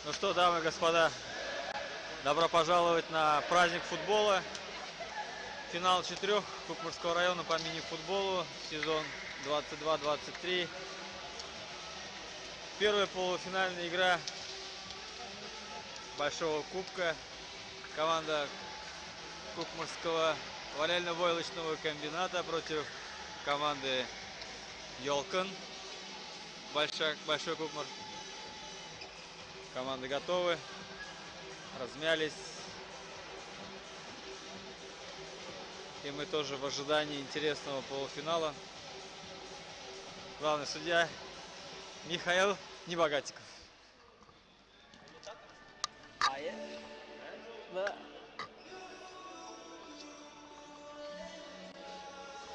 Ну что, дамы и господа, добро пожаловать на праздник футбола. Финал 4 Кукмурского района по мини-футболу, сезон 22-23. Первая полуфинальная игра Большого Кубка. Команда Кукмурского валяльно-войлочного комбината против команды Йолкын. Большой Кукмур. Команды готовы, размялись. И мы тоже в ожидании интересного полуфинала. Главный судья Михаил Небогатиков.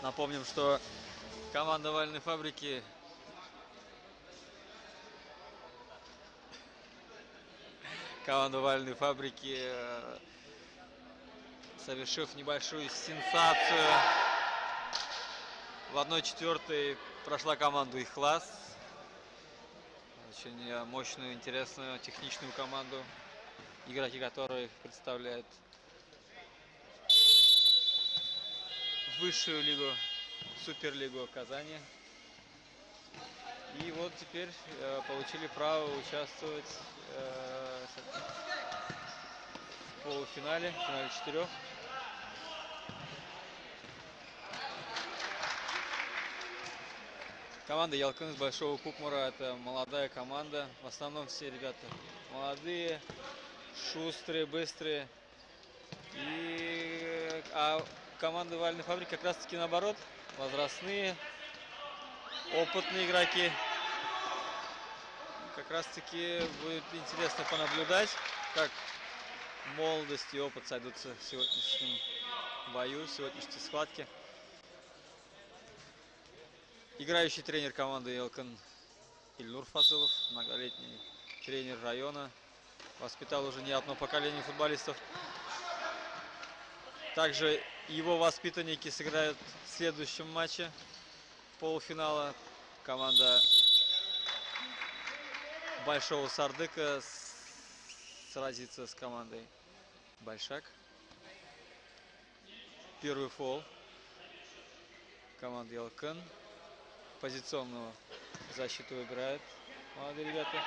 Напомним, что команда валяльной фабрики совершив небольшую сенсацию, в 1/4 прошла команду Ихлас. Очень мощную, интересную, техничную команду, игроки которой представляют высшую лигу, Суперлигу Казани. И вот теперь получили право участвовать в полуфинале, в финале 4. Команда Ялкын из Большого Кукмура — это молодая команда. В основном все ребята молодые, шустрые, быстрые. А команда валяльной фабрики как раз таки наоборот, возрастные, опытные игроки. Как раз таки будет интересно понаблюдать, как молодость и опыт сойдутся в сегодняшнем бою, в сегодняшней схватке. Играющий тренер команды Ялкын Ильнур Фасылов, многолетний тренер района, воспитал уже не одно поколение футболистов. Также его воспитанники сыграют в следующем матче полуфинала. Команда Большого Сардыка сразится с командой Большак. Первый фол команды Ялкын. Позиционную защиту играют молодые ребята.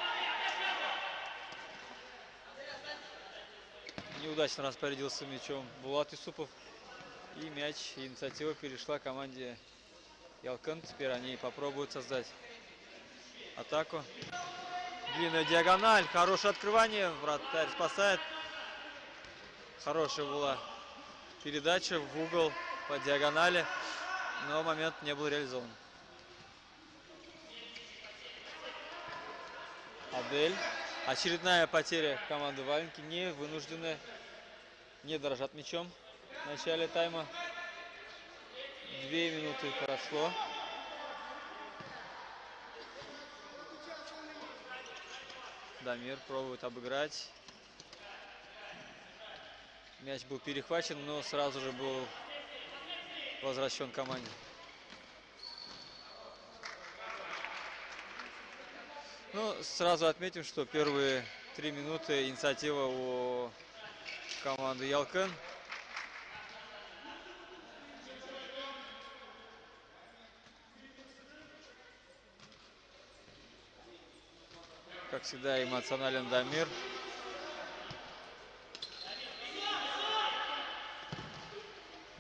Неудачно распорядился мячом Булат Юсупов. И мяч, инициатива перешла команде Ялкын. Теперь они попробуют создать атаку. Длинная диагональ. Хорошее открывание. Вратарь спасает. Хорошая была передача в угол по диагонали. Но момент не был реализован. Адель. Очередная потеря команды Валенки. Не вынуждены, не дорожат мячом в начале тайма. 2 минуты прошло. Дамир пробует обыграть. Мяч был перехвачен, но сразу же был возвращен команде. Ну, сразу отметим, что первые 3 минуты инициатива у команды Ялкын. Как всегда, эмоционален Дамир.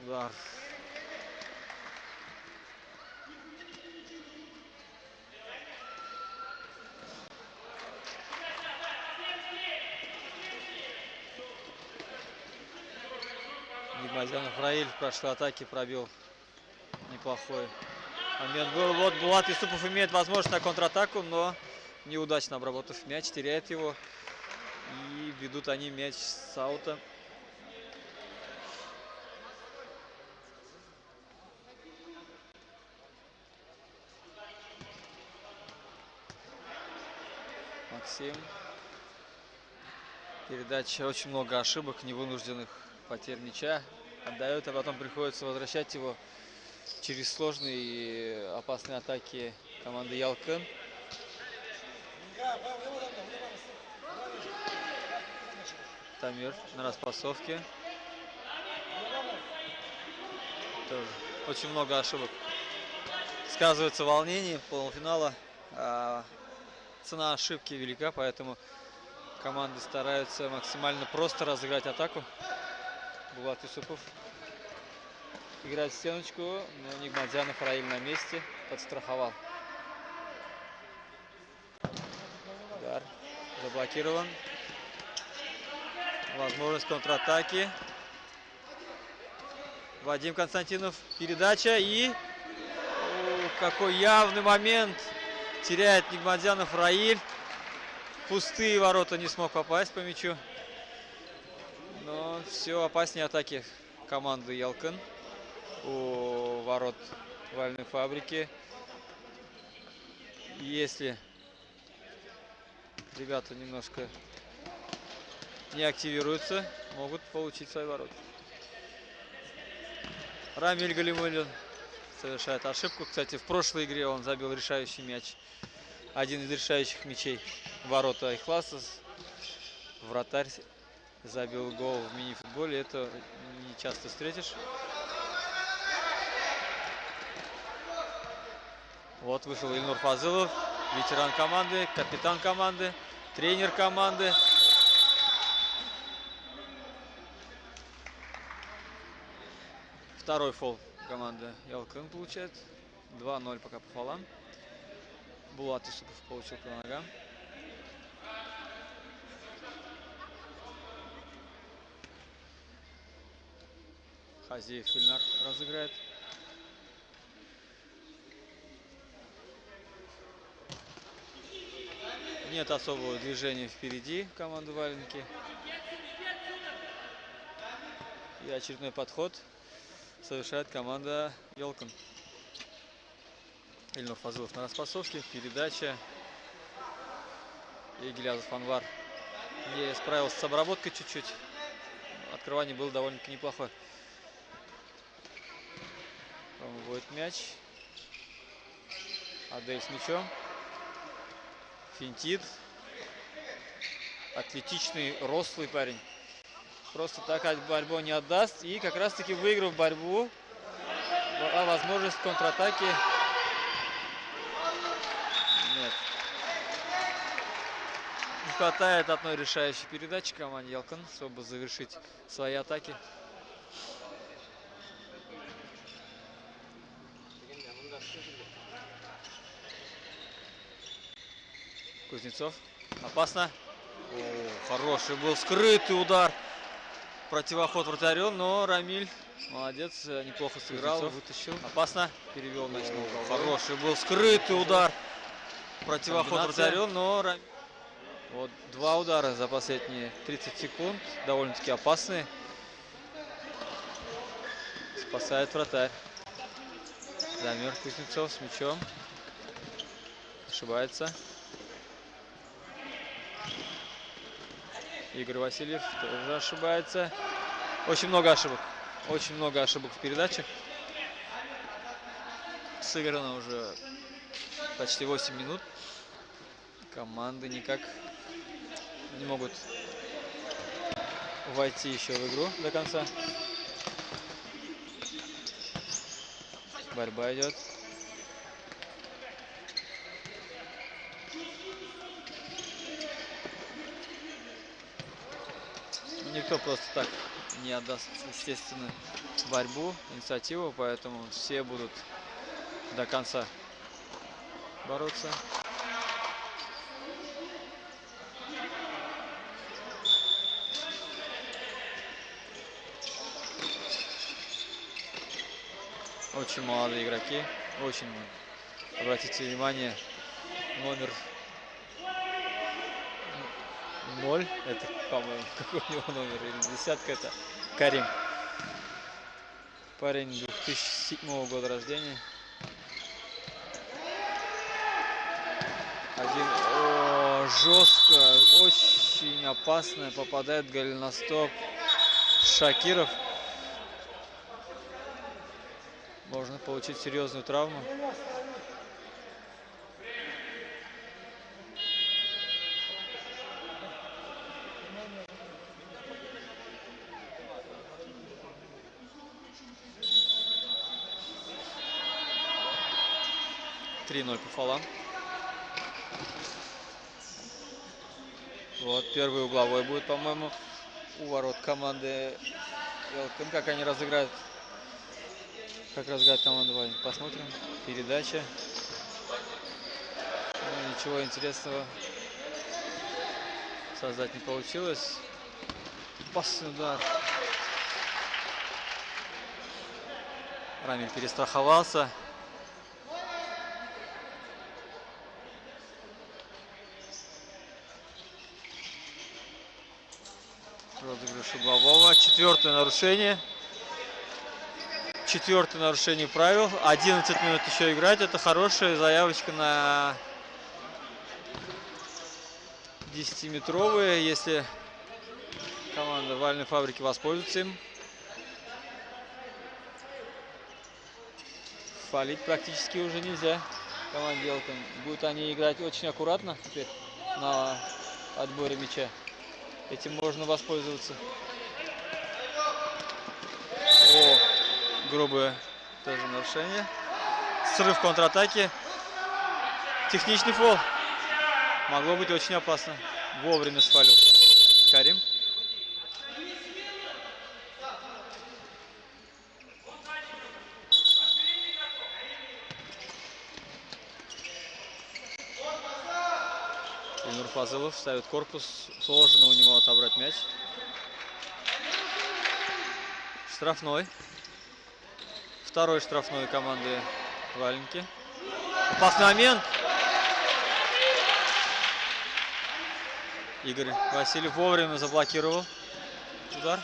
Удар. Нигмазянов Раиль в прошлой атаке пробил неплохой момент был. Вот Булат Юсупов имеет возможность на контратаку, но неудачно обработав мяч, теряет его. И ведут они мяч с аута. Максим. Передача, очень много ошибок, невынужденных потерь мяча. Отдает, а потом приходится возвращать его через сложные и опасные атаки команды Ялкын. Тамир на распасовке. Тоже очень много ошибок. Сказывается волнение полуфинала. Цена ошибки велика, поэтому команды стараются максимально просто разыграть атаку. Булат Юсупов играет в стеночку, но Нигматзянов Раиль на месте, подстраховал. Удар заблокирован. Возможность контратаки. Вадим Константинов, передача и... какой явный момент. Теряет Нигматзянов Раиль. Пустые ворота, не смог попасть по мячу. Но все опаснее атаки команды Ялкын у ворот вальной фабрики. Если ребята немножко не активируются, могут получить свои ворота. Рамиль Галимуллин совершает ошибку. Кстати, в прошлой игре он забил решающий мяч. Один из решающих мячей ворота Айхласа. Вратарь забил гол в мини-футболе. Это не часто встретишь. Вот вышел Ильнур Фазылов, ветеран команды, капитан команды, тренер команды. Второй фол команда Ялкын получает. 2-0 пока по фолам. Булат Юсупов получил по ногам. Хазиев Ильнар разыграет. Нет особого движения впереди команды Валенки. И очередной подход совершает команда Ялкын. Ильнур Фазылов на распасовке. Передача. И Гилязов Анвар не справился с обработкой чуть-чуть. Открывание было довольно-таки неплохое. Промывает мяч. Адель с мячом. Финтит. Атлетичный, рослый парень. Просто так борьбу не отдаст. И как раз таки, выиграв борьбу, возможность контратаки. Нет. Не хватает одной решающей передачи команде Ялкын, чтобы завершить свои атаки. Кузнецов. Опасно. О, хороший был скрытый удар. Противоход вратарю, но Рамиль молодец, неплохо сыграл, вытащил. Опасно. Перевел мяч на угол. Хороший был скрытый удар. Противоход вратарю, но Рамиль... Вот 2 удара за последние 30 секунд. Довольно-таки опасные. Спасает вратарь. Замер Кузнецов с мячом. Ошибается. Игорь Васильев тоже ошибается. Очень много ошибок. Очень много ошибок в передачах. Сыграно уже почти 8 минут. Команды никак не могут войти еще в игру до конца. Борьба идет. Никто просто так не отдаст, естественно, борьбу, инициативу, поэтому все будут до конца бороться. Очень молодые игроки, очень. Обратите внимание, номер 0, это, по-моему, какой у него номер, или десятка, это Карим. Парень 2007 года рождения. Жестко, очень опасно, попадает голеностоп Шакиров. Можно получить серьезную травму. 3-0 по фолам. Вот, первый угловой будет, по-моему, у ворот команды Ялкын. Как они разыграют, команду Валенки. Посмотрим. Передача. Ну, ничего интересного создать не получилось. Опасный удар. Рамиль перестраховался. Розыгрыш углового. Четвертое нарушение. Четвертое нарушение правил. 11 минут еще играть. Это хорошая заявочка на 10-метровые, если команда Валеной фабрики воспользуется им. Фалить практически уже нельзя команде Ялкын. Будут они играть очень аккуратно теперь на отборе мяча. Этим можно воспользоваться. О, грубое тоже нарушение. Срыв контратаки. Техничный фол. Могло быть очень опасно. Вовремя сфалил Карим. Ильнур Фазылов ставит корпус. Сложно у него отобрать мяч. Штрафной. Второй штрафной команды Валенки. Опасный момент. Игорь Васильев вовремя заблокировал удар.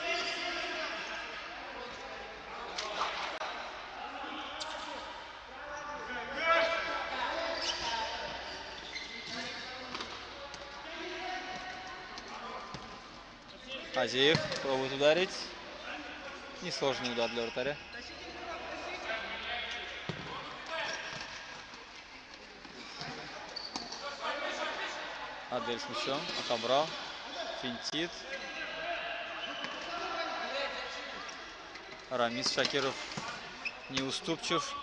Хазиев пробует ударить. Несложный удар для вратаря. Адель с мячом. Отобрал. Финтит. Рамис Шакиров неуступчив.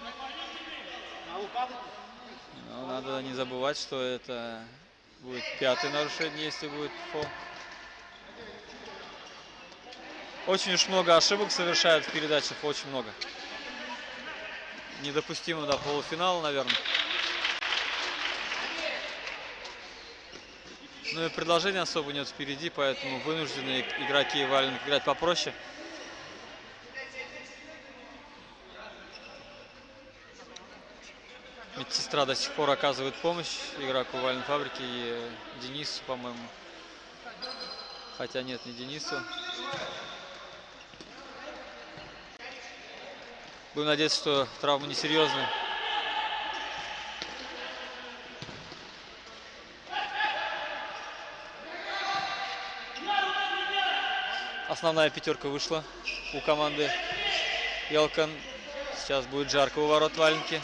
Но надо не забывать, что это будет пятое нарушение, если будет фол. Очень уж много ошибок совершают в передачах, очень много. Недопустимо до полуфинала, наверное. Ну и предложения особо нет впереди, поэтому вынуждены игроки Валенки играть попроще. Медсестра до сих пор оказывает помощь игроку Валеной фабрики и Денису, по-моему. Хотя нет, не Денису. Будем надеяться, что травма несерьезная. Основная пятерка вышла у команды Ялкын. Сейчас будет жарко у ворот Валенки.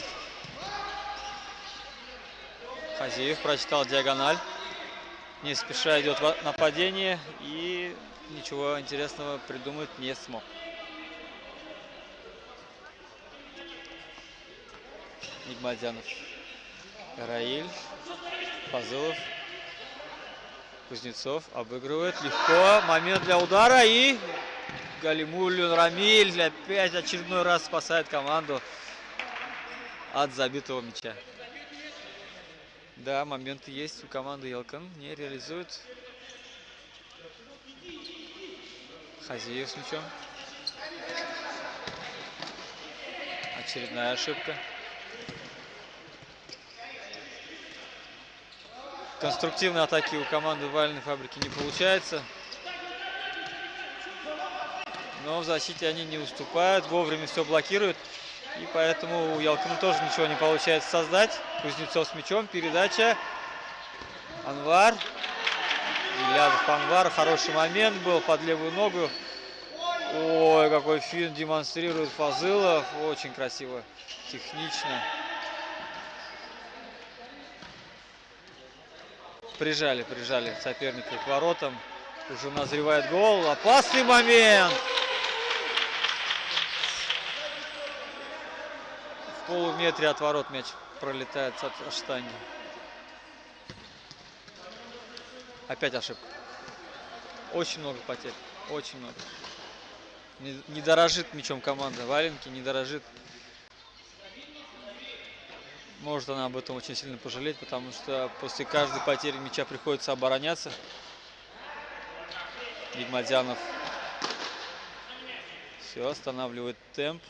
Хазиев прочитал диагональ. Не спеша идет нападение и ничего интересного придумать не смог. Нигматзянов, Раиль, Фазылов, Кузнецов обыгрывает легко. Момент для удара и Галимуллин Рамиль опять очередной раз спасает команду от забитого мяча. Да, моменты есть у команды Ялкын, не реализует. Хазиев с мячом. Очередная ошибка. Конструктивной атаки у команды Валеной фабрики не получается. Но в защите они не уступают, вовремя все блокируют. И поэтому у Ялкына тоже ничего не получается создать. Кузнецов с мячом, передача. Анвар. Ильязов Анвар. Хороший момент был под левую ногу. Ой, какой финт демонстрирует Фазылов. Очень красиво, технично. Прижали соперника к воротам. Уже назревает гол. Опасный момент. В полуметре от ворот мяч пролетает от штанги. Опять ошибка. Очень много потерь. Очень много. Не дорожит мячом команда Валенки, не дорожит. Может она об этом очень сильно пожалеть, потому что после каждой потери мяча приходится обороняться. Нигматянов все, останавливает темп,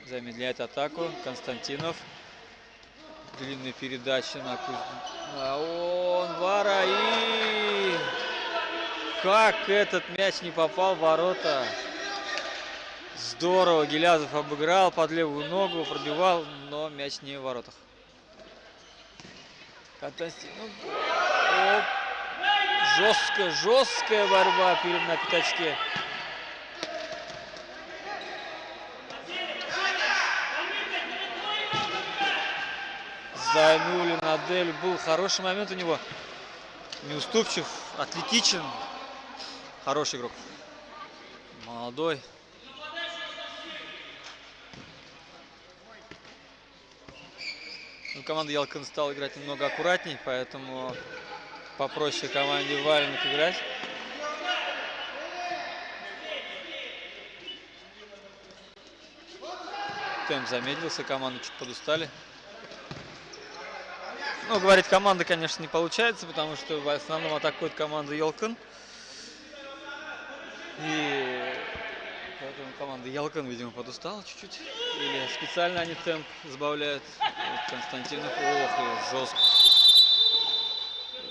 замедляет атаку. Константинов. Длинная передача на Онвара. И как этот мяч не попал в ворота. Здорово Гилязов обыграл под левую ногу, пробивал, но мяч не в воротах. Константинов. Жесткая борьба на пятачке. Зайнулин, Адель. Был хороший момент у него. Неуступчив, атлетичен. Хороший игрок. Молодой. Команда Ялкан стала играть немного аккуратней, поэтому попроще команде Валенок играть. Темп замедлился, команды чуть подустали. Ну, говорить команда, конечно, не получается, потому что в основном атакует команда Ялкан. И поэтому команда Ялкан, видимо, подустала чуть-чуть. Или специально они темп сбавляют. Вот Константинов. Ох,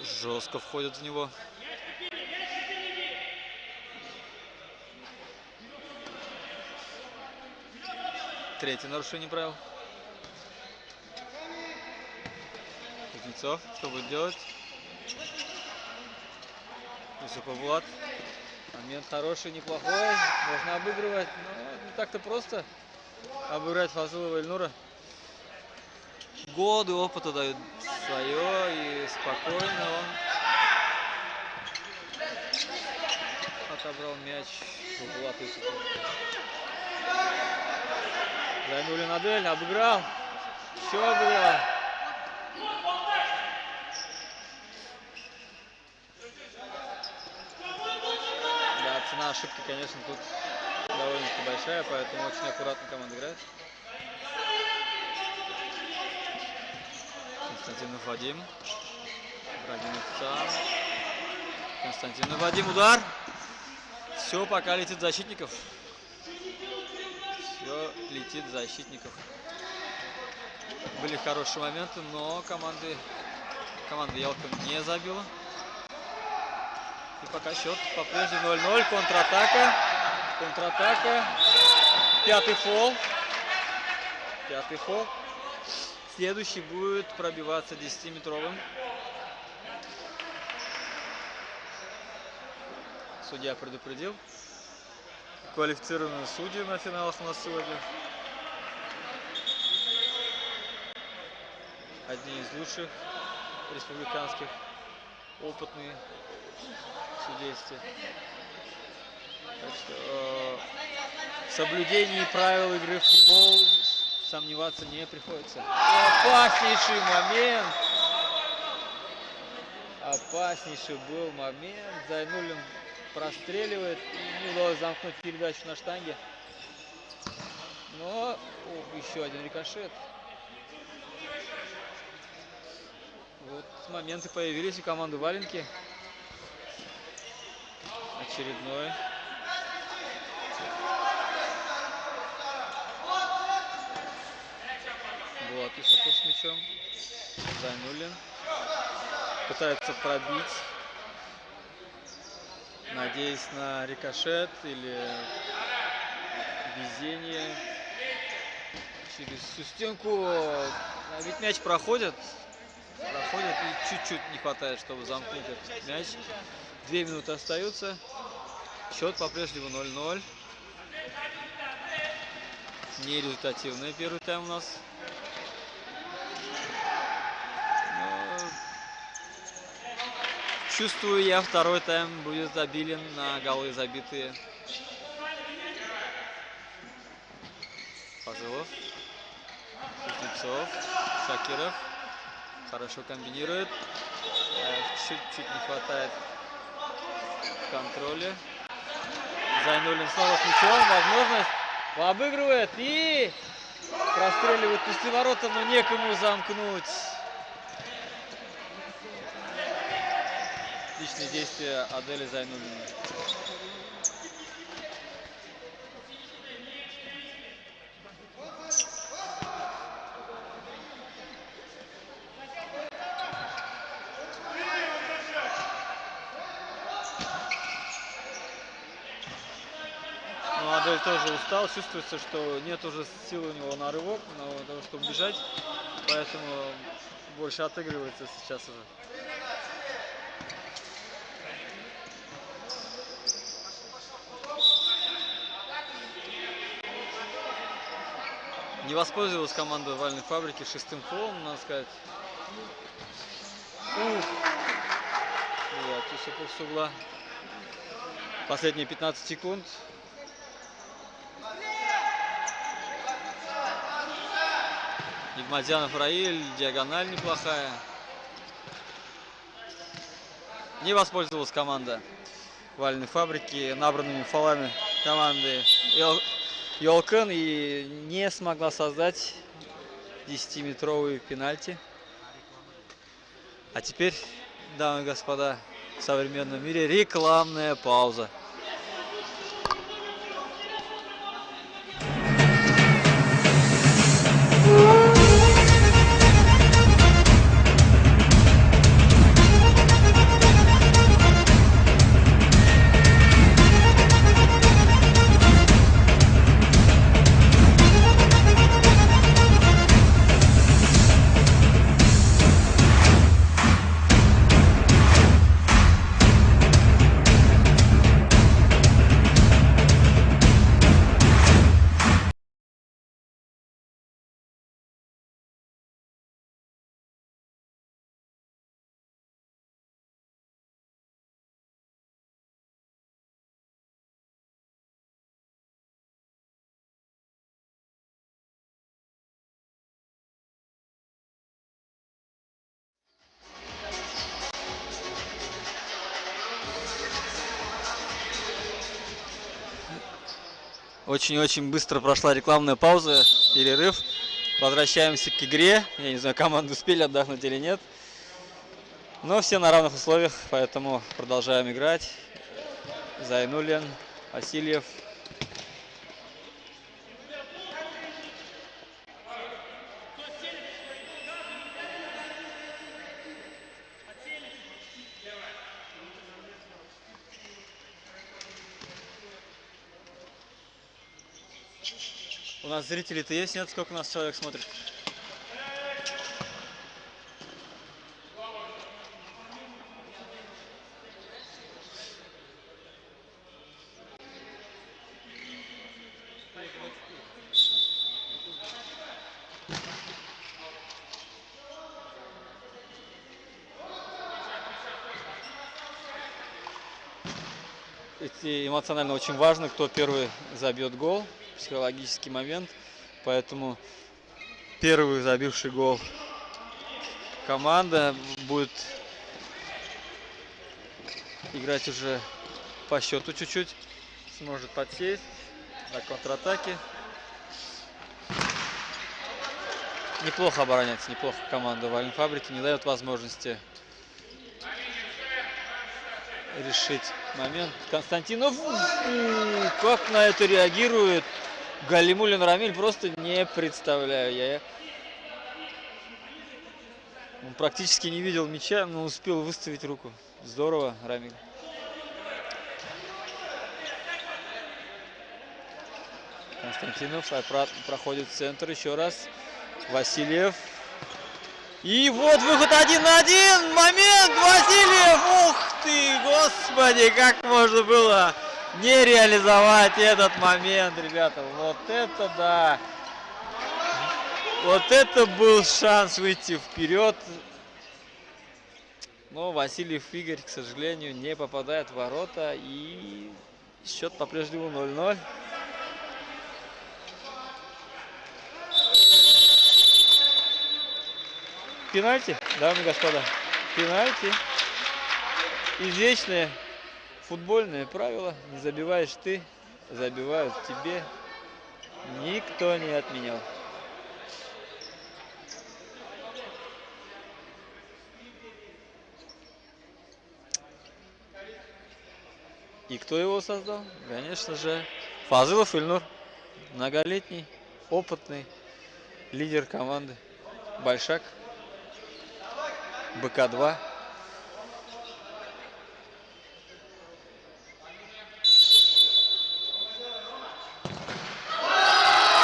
и жестко входят в него. Третье нарушение правил. Кузнецов, что будет делать? Юсупов Влад. Момент хороший, неплохой. Можно обыгрывать, но не так-то просто обыграть Фазылова Ильнура. Годы опыта дают свое, и спокойно он отобрал мяч у Влад Юсупова. Зайнулин, Адель, обыграл. Все обыграл. Да, цена ошибки, конечно, тут довольно-таки большая, поэтому очень аккуратно команда играет. Константинов Вадим. Брагинов сам. Константинов Вадим, удар. Все, пока летит защитников. Все летит защитников. Были хорошие моменты, но команда Ялкан не забила. И пока счет по-прежнему 0-0. Контратака. Пятый фол. Следующий будет пробиваться 10-метровым. Судья предупредил. Квалифицированные судьи на финалах у нас сегодня. Одни из лучших республиканских, опытные судействия. Так что в соблюдении правил игры в футбол сомневаться не приходится. Опаснейший момент. Опаснейший был момент. Зайнулин простреливает. Не удалось замкнуть передачу на штанге. Но еще один рикошет. Вот моменты появились у команды Валенки. Очередной. Вот Юсупов с мячом. Зайнулин. Пытается пробить. Надеясь на рикошет или везение. Через всю стенку. Ведь мяч проходит. И чуть-чуть не хватает, чтобы замкнуть этот мяч. 2 минуты остаются. Счет по-прежнему 0-0. Нерезультативный первый тайм у нас. Но чувствую я, второй тайм будет обилен на голы забитые. Фазылов. Кузнецов, Шакиров. Хорошо комбинирует. Чуть-чуть не хватает контроля. Зайнуллин снова с мячом. Возможность. Обыгрывает и простреливает пустые ворота, но некому замкнуть. Отличные действия Адели Зайнуллина. Ну, Адель тоже устал, чувствуется, что нет уже силы у него на рывок, на того, чтобы бежать, поэтому больше отыгрывается сейчас уже. Не воспользовалась команда Вальной фабрики шестым фолом, надо сказать. Юсупов с угла. Последние 15 секунд. Нигматьянов Раиль, диагональ неплохая. Не воспользовалась команда Вальной фабрики набранными фолами команды Ялкан и не смогла создать 10-метровый пенальти. А теперь, дамы и господа, в современном мире рекламная пауза. Очень-очень быстро прошла рекламная пауза, перерыв. Возвращаемся к игре. Я не знаю, команды успели отдохнуть или нет. Но все на равных условиях, поэтому продолжаем играть. Зайнуллин, Васильев. У нас зрители-то есть, нет? Сколько у нас человек смотрит? Эмоционально очень важно, кто первый забьет гол, психологический момент, поэтому первый забивший гол команда будет играть уже по счету чуть-чуть, сможет подсесть на контратаке. Неплохо обороняется, неплохо команда Вальной фабрики, не дает возможности решить момент. Константинов, как на это реагирует Галимуллин Рамиль, просто не представляю я. Он практически не видел мяча, но успел выставить руку. Здорово, Рамиль. Константинов проходит в центр еще раз. Васильев. И вот выход 1 на 1. Момент, Васильев. Ух ты, господи, как можно было не реализовать этот момент, ребята. Вот это да. Вот это был шанс выйти вперед. Но Васильев Игорь, к сожалению, не попадает в ворота. И счет по-прежнему 0-0. пенальти, дамы и господа. Пенальти. Извечное футбольное правило. Не забиваешь ты, забивают тебе. Никто не отменял. И кто его создал? Конечно же, Фазылов Ильнур. Многолетний, опытный лидер команды Большак. БК-2.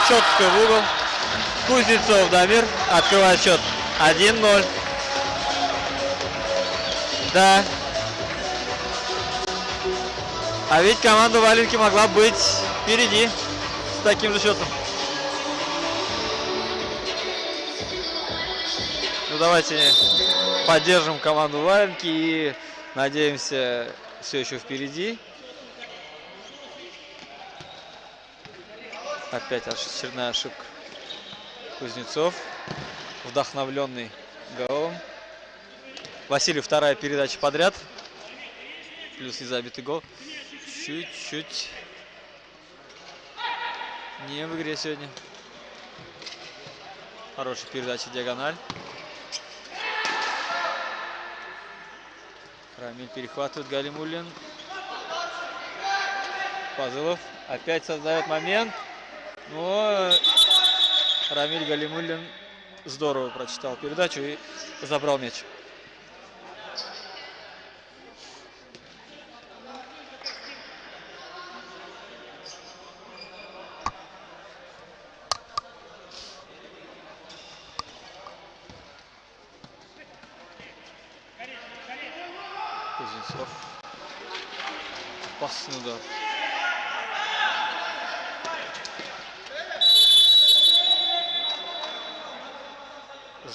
Четко в угол. Кузнецов Дамир открывает счет 1-0. Да. А ведь команда Валенки могла быть впереди с таким же счетом. Ну давайте поддержим команду Валенки и надеемся, все еще впереди. Опять очередная ошибка. Кузнецов, вдохновленный голом. Василий, вторая передача подряд. Плюс незабитый гол. Чуть-чуть не в игре сегодня. Хорошая передача, диагональ. Рамиль перехватывает, Галимуллин. Фазылов опять создает момент. Но Рамиль Галимуллин здорово прочитал передачу и забрал мяч. Кузнецов. Опасный удар.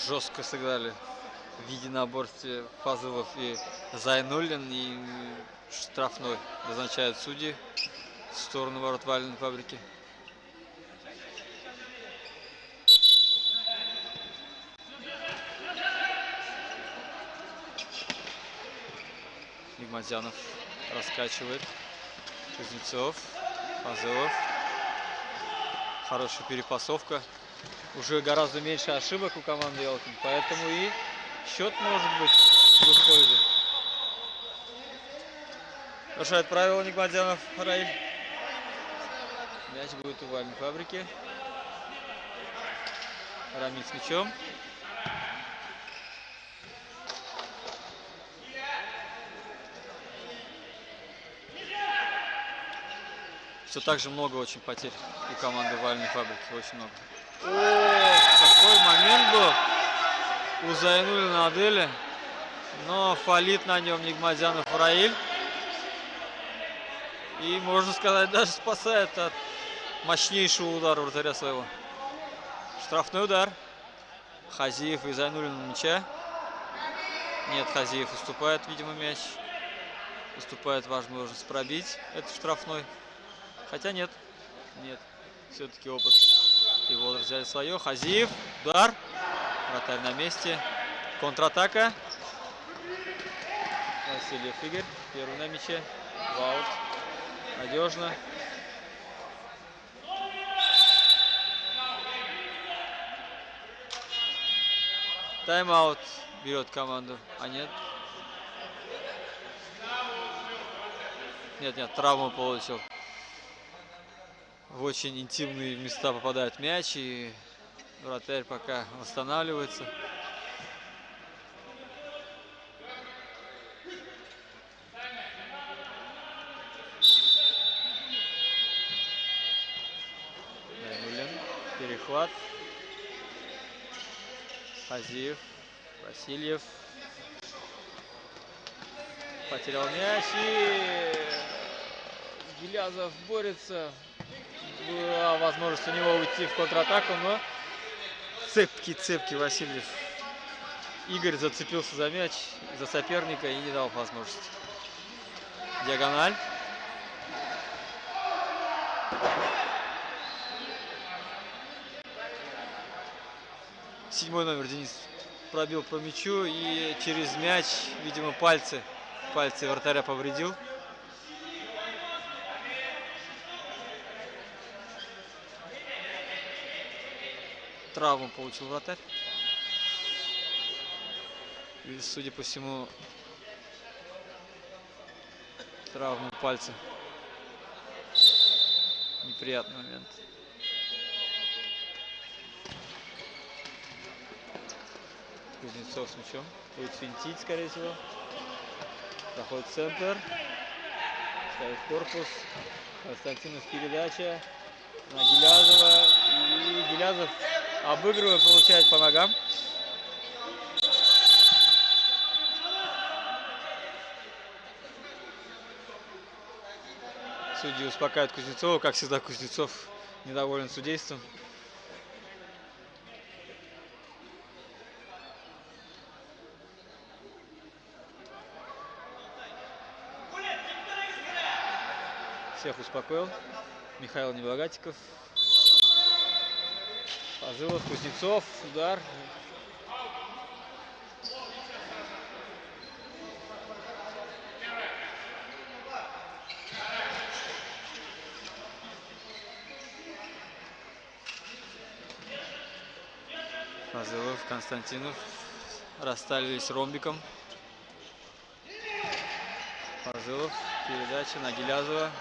Жестко сыграли в единоборстве Фазылов и Зайнуллин. И штрафной назначают судьи в сторону ворот Валенной фабрики. Нигматзянов раскачивает. Кузнецов. Фазылов. Хорошая перепасовка. Уже гораздо меньше ошибок у команды Ялкин, поэтому и счет может быть в их пользу. Нарушает правила Нигматзянов Раиль. Мяч будет у Валенной фабрики. Рамиль с мячом. Все так же много очень потерь у команды Валенной фабрики. Очень много. О, какой момент был у Зайнуллина Аделя. Но фалит на нем Нигматзянов Раиль. И, можно сказать, даже спасает от мощнейшего удара вратаря своего. Штрафной удар. Хазиев и Зайнуллин на мяча. Нет, Хазиев уступает, видимо, мяч. Уступает возможность пробить. Это штрафной. Хотя нет. Нет. Все-таки опыт. И вот взяли свое. Хазиев. Удар. Вратарь на месте. Контратака. Васильев Игорь. Первый на мяче. Ваут. Надежно. Тайм-аут берет команду. А нет. Нет, травму получил. В очень интимные места попадает мяч, и вратарь пока восстанавливается. Перехват. Хазиев. Васильев. Потерял мяч, и Гилязов борется. Была возможность у него уйти в контратаку, но цепкий Васильев. Игорь зацепился за мяч, за соперника и не дал возможности. Диагональ. Седьмой номер Денис пробил по мячу и через мяч, видимо, пальцы вратаря повредил. Травму получил вратарь. И, судя по всему, травму пальца. Неприятный момент. Кузнецов с мячом. Будет финтить, скорее всего. Проходит центр. Ставит корпус. Константинов передача на Гилязова. И Гилязов, обыгрывая, получает по ногам. Судьи успокаивают Кузнецова. Как всегда, Кузнецов недоволен судейством. Всех успокоил. Михаил Небогатиков. Фазылов, Кузнецов, удар. Фазылов, Константинов расстались ромбиком. Фазылов, передача на Гилязова.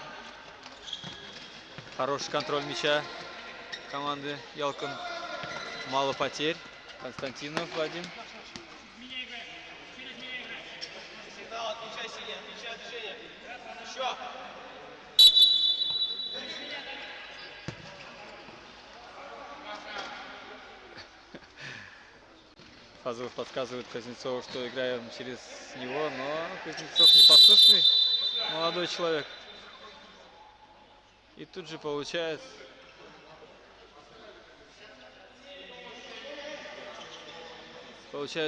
Хороший контроль мяча команды Ялкон. Мало потерь. Константинов Вадим. Фазылов подсказывает Кузнецову, что играем через него, но Кузнецов непослушный молодой человек. И тут же получает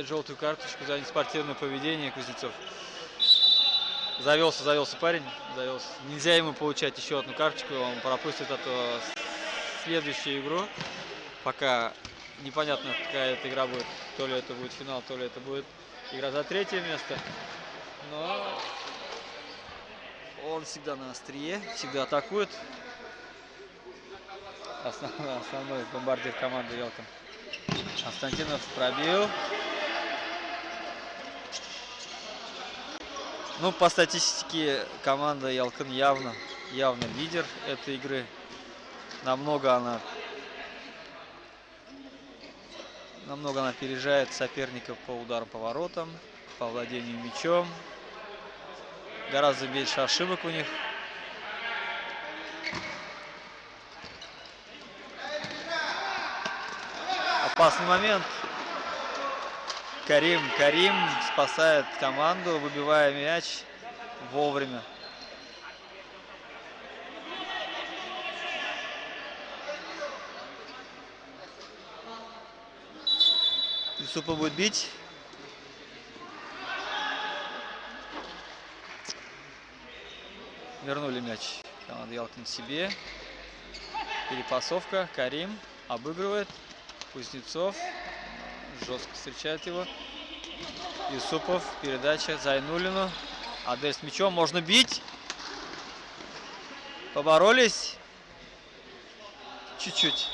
желтую карточку за неспортивное поведение Кузнецов. Завелся парень. Нельзя ему получать еще одну карточку. Он пропустит эту следующую игру. Пока непонятно, какая эта игра будет. То ли это будет финал, то ли это будет игра за третье место. Но он всегда на острие, всегда атакует. Основной бомбардир команды Ялкон. Константинов пробил. Ну, по статистике, команда Ялкон явно лидер этой игры. Намного она опережает соперника по ударам по воротам, по владению мячом. Гораздо меньше ошибок у них. Опасный момент. Карим спасает команду, выбивая мяч вовремя. Юсупов будет бить. Вернули мяч команда Ялкон себе. Перепасовка. Карим обыгрывает. Кузнецов жестко встречает его. Юсупов. Передача Зайнуллину. Адель с мячом. Можно бить. Поборолись. Чуть-чуть.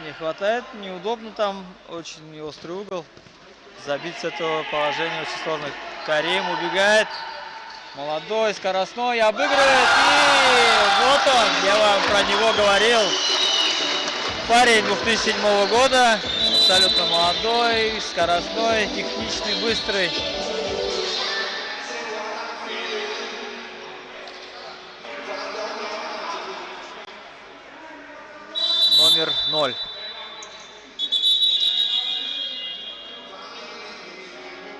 Не хватает. Неудобно там. Очень острый угол. Забить с этого положения очень сложно. Карим убегает. Молодой, скоростной. Обыгрывает. И вот он. Я вам про него говорил. Парень 2007 года. Абсолютно молодой, скоростной, техничный, быстрый. Номер 0.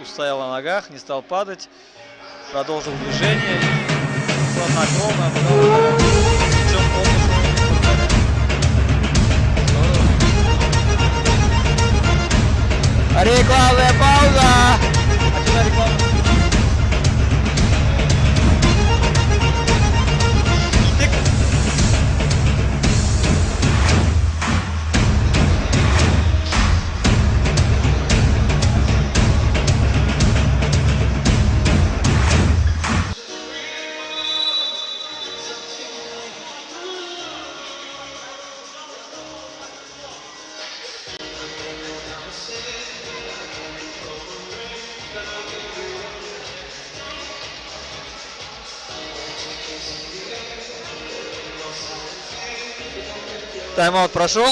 Устоял на ногах, не стал падать. Продолжил движение. Рекламная пауза. Тайм-аут прошел.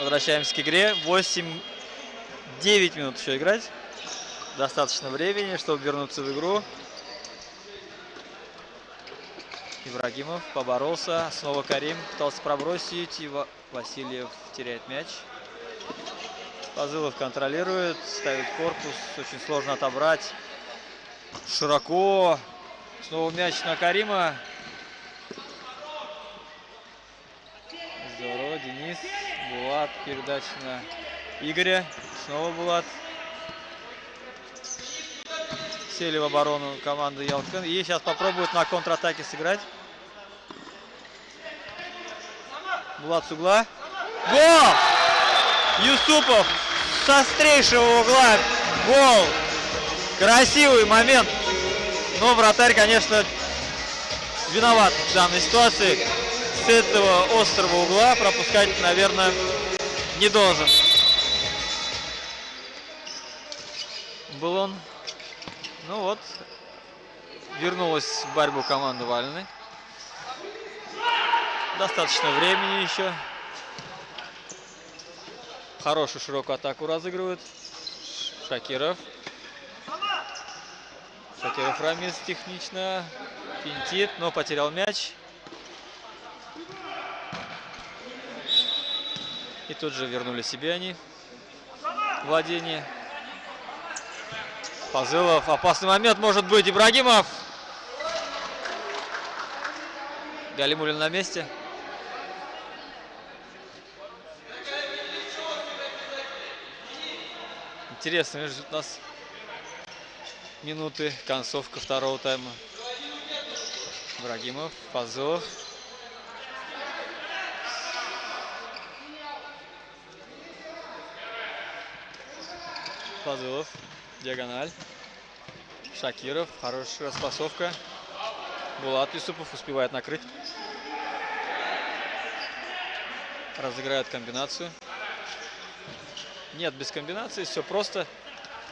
Возвращаемся к игре. 8-9 минут еще играть. Достаточно времени, чтобы вернуться в игру. Ибрагимов поборолся. Снова Карим пытался пробросить. И Васильев теряет мяч. Фазылов контролирует. Ставит корпус. Очень сложно отобрать. Широко. Снова мяч на Карима. Здорово. Денис. Булат. Передача на Игоря. Снова Булат. Сели в оборону команды Ялкын. И сейчас попробуют на контратаке сыграть. Булат с угла. Гол! Юсупов с острейшего угла. Гол! Красивый момент. Но вратарь, конечно, виноват в данной ситуации. С этого острого угла пропускать, наверное, не должен. Был он. Ну вот. Вернулась в борьбу команда Валиной. Достаточно времени еще. Хорошую широкую атаку разыгрывают. Шакиров. Шакиров Рамис технично финтит, но потерял мяч. И тут же вернули себе они владение. Фазылов. Опасный момент может быть. Ибрагимов. Галимуллин на месте. Интересно, ждут нас минуты. Концовка второго тайма. Ибрагимов. Фазылов. Фазылов. Диагональ. Шакиров. Хорошая распасовка. Булат Юсупов успевает накрыть. Разыграет комбинацию. Нет, без комбинации. Все просто.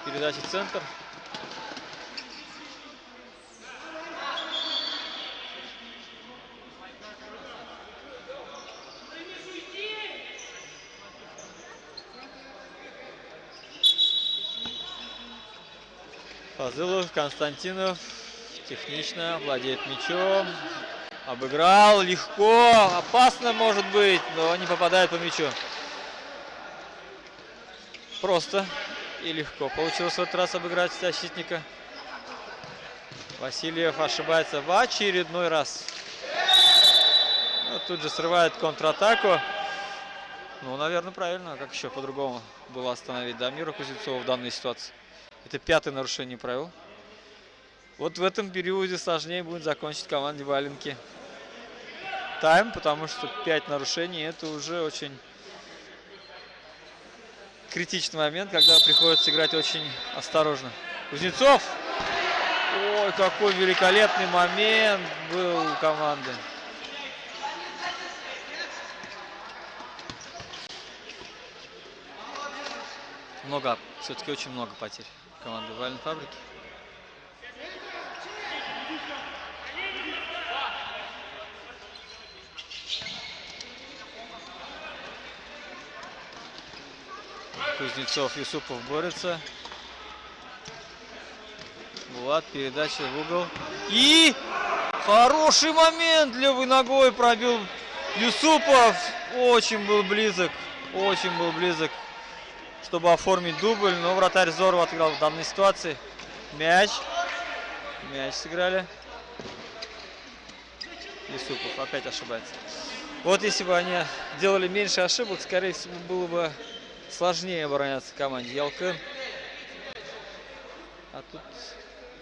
Передача в центр. Фазылов, Константинов технично владеет мячом. Обыграл легко. Опасно может быть, но не попадает по мячу. Просто и легко получилось в этот раз обыграть защитника. Васильев ошибается в очередной раз. Ну, тут же срывает контратаку. Ну, наверное, правильно. А как еще по-другому было остановить Дамира Кузнецова в данной ситуации? Это 5-е нарушение правил. Вот в этом периоде сложнее будет закончить команде Валенки тайм, потому что 5 нарушений — это уже очень критичный момент, когда приходится играть очень осторожно. Кузнецов! Ой, какой великолепный момент был у команды. Много, все-таки очень много потерь команды Валеной фабрики. Кузнецов, Юсупов борются. Булат, передача в угол. И хороший момент, левой ногой пробил Юсупов. Очень был близок, чтобы оформить дубль, но вратарь здорово отыграл в данной ситуации. Мяч сыграли. Юсупов опять ошибается. Вот если бы они делали меньше ошибок, скорее всего, было бы сложнее обороняться команде Ялкын. А тут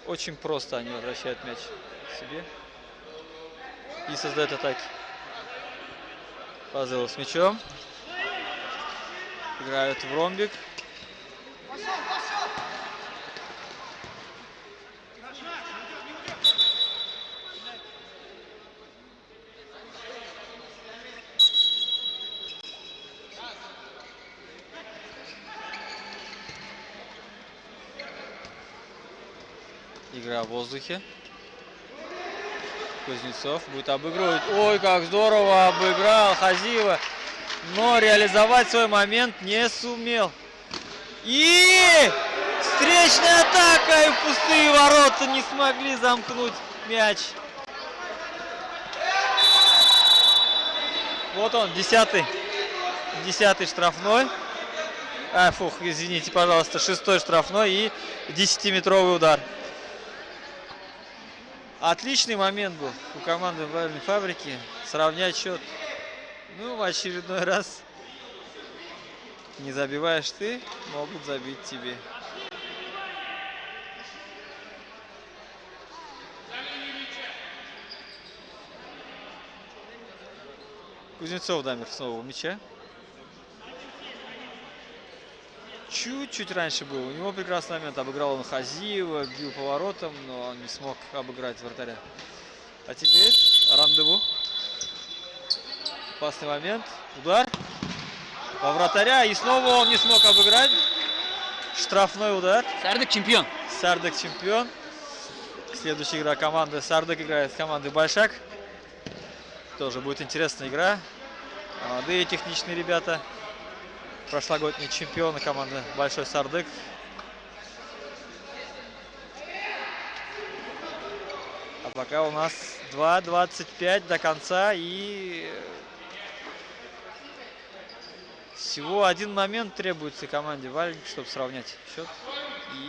очень просто они возвращают мяч себе и создают атаки. Фазылов с мячом. Играют в ромбик. Игра в воздухе. Кузнецов будет обыгрывать. Ой, как здорово обыграл Хазиева. Но реализовать свой момент не сумел. И встречная атака. И в пустые ворота не смогли замкнуть мяч. Вот он, 10-й штрафной. Извините, пожалуйста, 6-й штрафной и 10-метровый удар. Отличный момент был у команды Валенной Фабрики сравнять счет. Ну, в очередной раз не забиваешь ты, могут забить тебе. Кузнецов Дамир снова у мяча. Чуть-чуть раньше был. У него прекрасный момент. Обыграл он Хазиева, бил поворотом, но он не смог обыграть вратаря. А теперь рандеву. Опасный момент. Удар. Во вратаря. И снова он не смог обыграть. Штрафной удар. Сардык чемпион. Сардык чемпион. Следующая игра команды. Сардык играет с командой Большак. Тоже будет интересная игра. Молодые техничные ребята. Прошлогодние чемпионы команды Большой Сардык. А пока у нас 2:25 до конца. И всего один момент требуется команде Валенки, чтобы сравнять счет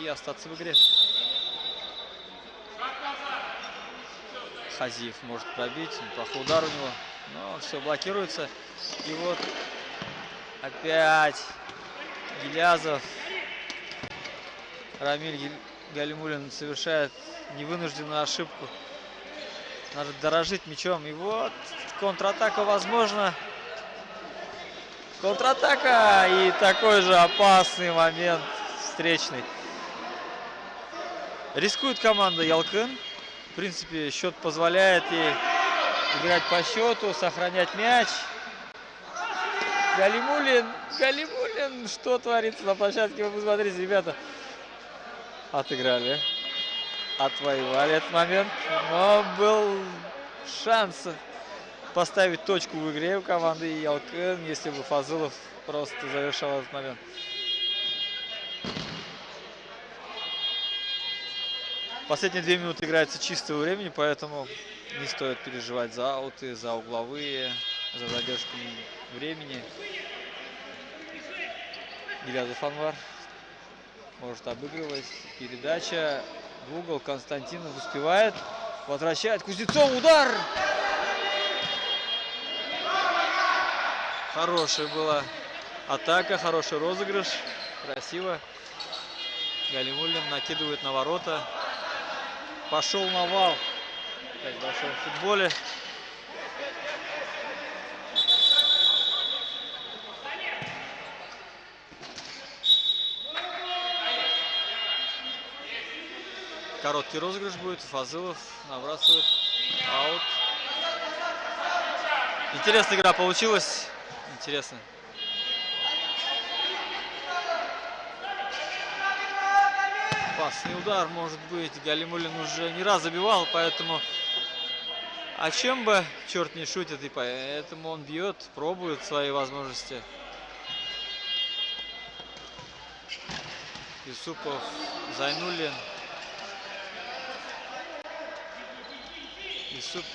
и остаться в игре. Хазиев может пробить. Плохой удар у него. Но все блокируется. И вот опять Гилязов. Рамиль Галимуллин совершает невынужденную ошибку. Надо дорожить мячом. И вот контратака возможно. Контратака. И такой же опасный момент встречный. Рискует команда Ялкын. В принципе, счет позволяет ей играть по счету, сохранять мяч. Галимуллин, что творится на площадке? Вы посмотрите, ребята. Отыграли. Отвоевали этот момент. Но был шанс поставить точку в игре у команды Ялкын, если бы Фазылов просто завершал этот момент. Последние 2 минуты играется чистого времени, поэтому не стоит переживать за ауты, за угловые, за задержку времени. Гилязов Анвар может обыгрывать. Передача в угол. Константинов успевает. Возвращает Кузнецов. Удар! Хорошая была атака, хороший розыгрыш. Красиво. Галимуллин накидывает на ворота. Пошел навал. Как в большом футболе. Короткий розыгрыш будет. Фазылов набрасывает. Аут. Интересная игра получилась. Интересно. Опасный удар, может быть. Галимуллин уже не раз забивал, поэтому о чем бы черт не шутит, и поэтому он бьет, пробует свои возможности. Юсупов, Зайнуллин. Юсупов,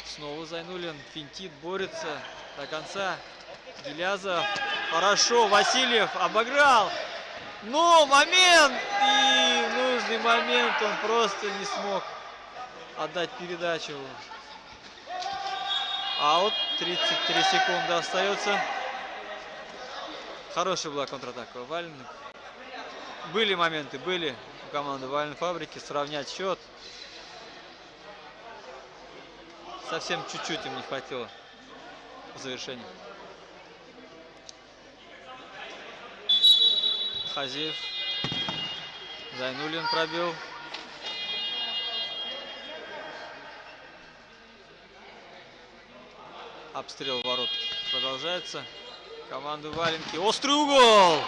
снова Зайнуллин, финтит, борется до конца. Гилязов, хорошо, Васильев обыграл. Но момент, и в нужный момент он просто не смог отдать передачу. Аут, 33 секунды остается. Хорошая была контратака у Валенных. Были моменты, были у команды Валенной Фабрики сравнять счет. Совсем чуть-чуть им не хватило в завершении. Хазиев. Зайнуллин пробил. Обстрел ворот продолжается. Команда Валенки. Острый угол!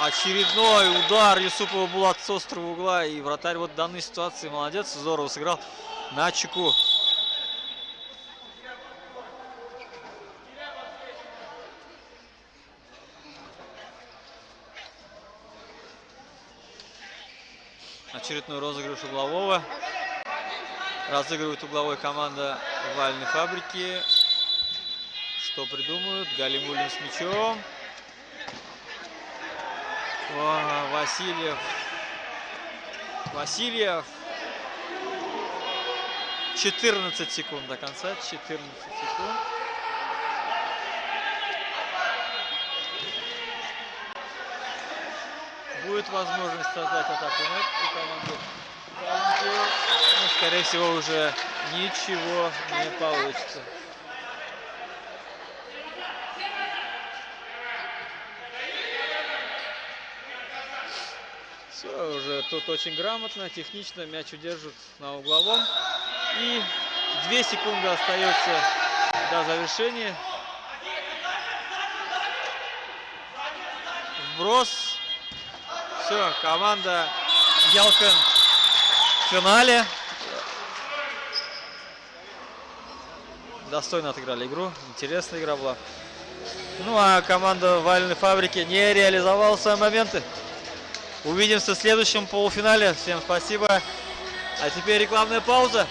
Очередной удар Юсупова Булат с острого угла. И вратарь вот в данной ситуации молодец. Здорово сыграл на чеку. Очередной розыгрыш углового. Разыгрывает угловой команда Вальной фабрики. Что придумают? Галимуллин с мячом. О, Васильев. 14 секунд до конца. 14 секунд. Будет возможность создать атаку у команды. Но, скорее всего, уже ничего не получится. Все, уже тут очень грамотно, технично мяч удерживают на угловом. И 2 секунды остается до завершения. Вброс. Все, команда Ялкан в финале. Достойно отыграли игру. Интересная игра была. Ну а команда Вальной фабрики не реализовала свои моменты. Увидимся в следующем полуфинале. Всем спасибо. А теперь рекламная пауза.